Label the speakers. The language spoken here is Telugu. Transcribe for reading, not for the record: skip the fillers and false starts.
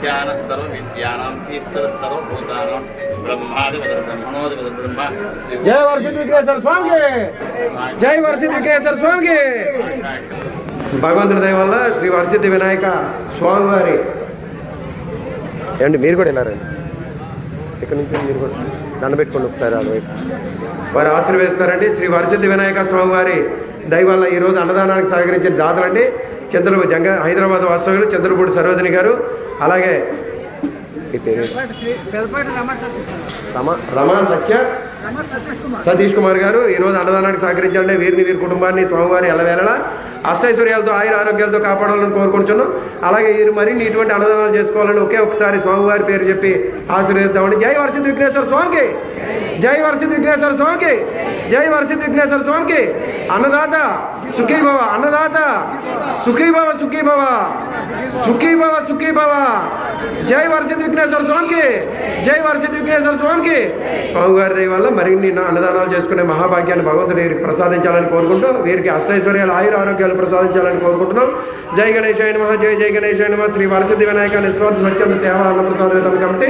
Speaker 1: ఈశాన సర్వ విద్యానాం ఈశ్వర సర్వభూతానాం బ్రహ్మాధిపతి బ్రహ్మణోధిపతి బ్రహ్మ.
Speaker 2: జై వర్షిత్ విఘ్నేశ్వర స్వామికి, జై వర్షిత్ విఘ్నేశ్వర స్వామికి. భగవంతుడి దయ వల్ల శ్రీ వర్షిత్ వినాయక స్వామివారి ఏమండి మీరు కూడా వెళ్ళారండి ఇక్కడ నుంచి మీరు కూడా దండ పెట్టుకోండి ఒకసారి అటువైపు. వారు ఆశీర్వదిస్తారండి. శ్రీ వర్షిత్ వినాయక స్వామివారి దయ వల్ల ఈరోజు అన్నదానానికి సహకరించిన దాతలండి హైదరాబాద్ వాస్తవ్యులు చంద్రపూడి సరోజిని గారు, అలాగే ఈ పేరు రమా సత్య సతీష్ కుమార్ గారు ఈరోజు అన్నదానానికి సహకరించండి. వీరిని వీరి కుటుంబాన్ని స్వామివారి ఎల్లవేళలా అష్టైశ్వర్యాలతో ఆయుర ఆరోగ్యాలతో కాపాడాలని కోరుకుంటున్నాం. అలాగే వీరు మరిన్ని ఇటువంటి అన్నదానాలు చేసుకోవాలని ఒకసారి స్వామివారి పేరు చెప్పి ఆశీర్వదిద్దామండి. జై వర్షిత్ విఘ్నేశ్వర స్వామికి, జై వర్షిత్ విఘ్నేశ్వర స్వామికి, జై వర్షిత్ విఘ్నేశ్వర స్వామికి. అన్నదాత సుఖీ భవ, అన్నదాత సుఖీ భవ, సుఖీ భవ, సుఖీ భవ, సుఖీ భవ. జై వర్షిత్ విఘ్నేశ్వర స్వామికి, జై వర్షిత్ విఘ్నేశ్వర స్వామికి. స్వామివారి దయ వల్ల మరిన్ని అన్నదానాలు చేసుకునే మహాభాగ్యాన్ని భగవంతుడు వీరికి ప్రసాదించాలని కోరుకుంటూ వీరికి అష్టైశ్వర్యాలు ఆయుర ఆరోగ్యాలు ప్రసాదించాలని కోరుకుంటున్నాం. జై గణేశాయ నమః, జై జై గణేశాయ నమః. శ్రీ వర్షిత్ వినాయక నిస్వార్థ స్వచ్ఛంద సేవా అన్న ప్రసాద కమిటీ.